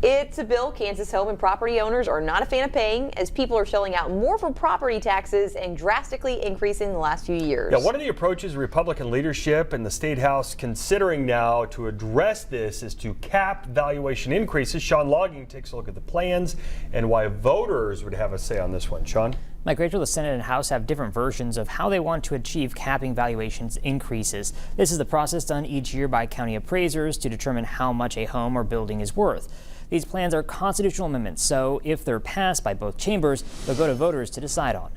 It's a bill Kansas home and property owners are not a fan of paying, as people are shelling out more for property taxes and drastically increasing in the last few years. Yeah, one of the approaches Republican leadership and the State House considering now to address this is to cap valuation increases. Sean Logging takes a look at the plans and why voters would have a say on this one. Sean? Mike Rachel, the Senate and House have different versions of how they want to achieve capping valuations increases. This is the process done each year by county appraisers to determine how much a home or building is worth. These plans are constitutional amendments, so if they're passed by both chambers, they'll go to voters to decide on.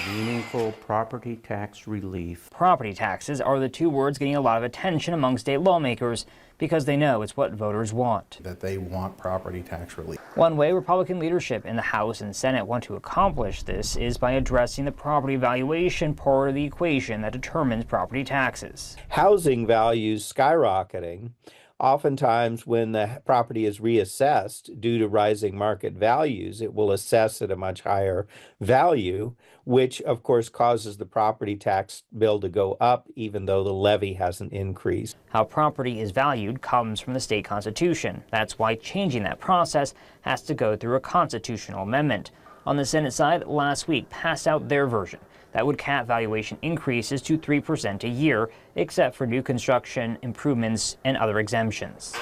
Meaningful property tax relief. Property taxes are the two words getting a lot of attention among state lawmakers because they know it's what voters want. That they want property tax relief. One way Republican leadership in the House and Senate want to accomplish this is by addressing the property valuation part of the equation that determines property taxes. Housing values skyrocketing. Oftentimes, when the property is reassessed due to rising market values, it will assess at a much higher value, which of course causes the property tax bill to go up even though the levy hasn't increased. How property is valued comes from the state constitution. That's why changing that process has to go through a constitutional amendment. On the Senate side, last week passed out their version that would cap valuation increases to 3% a year, except for new construction, improvements, and other exemptions.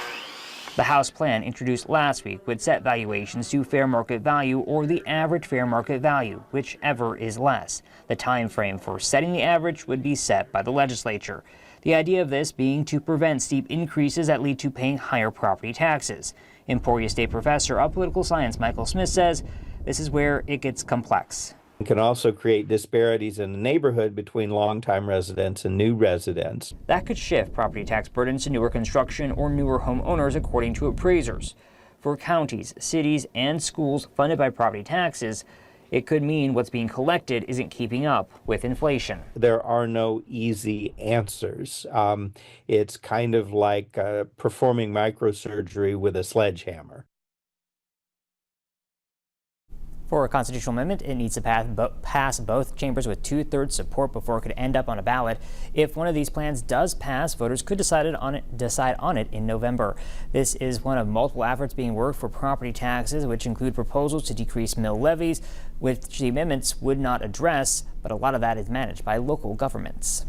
The House plan introduced last week would set valuations to fair market value or the average fair market value, whichever is less. The time frame for setting the average would be set by the legislature. The idea of this being to prevent steep increases that lead to paying higher property taxes. Emporia State professor of political science Michael Smith says this is where it gets complex. It can also create disparities in the neighborhood between longtime residents and new residents. That could shift property tax burdens to newer construction or newer homeowners, according to appraisers. For counties, cities, and schools funded by property taxes, it could mean what's being collected isn't keeping up with inflation. There are no easy answers. It's kind of like performing microsurgery with a sledgehammer. For a constitutional amendment, it needs to pass both chambers with 2/3 support before it could end up on a ballot. If one of these plans does pass, voters could decide on it in November. This is one of multiple efforts being worked for property taxes, which include proposals to decrease mill levies, which the amendments would not address, but a lot of that is managed by local governments.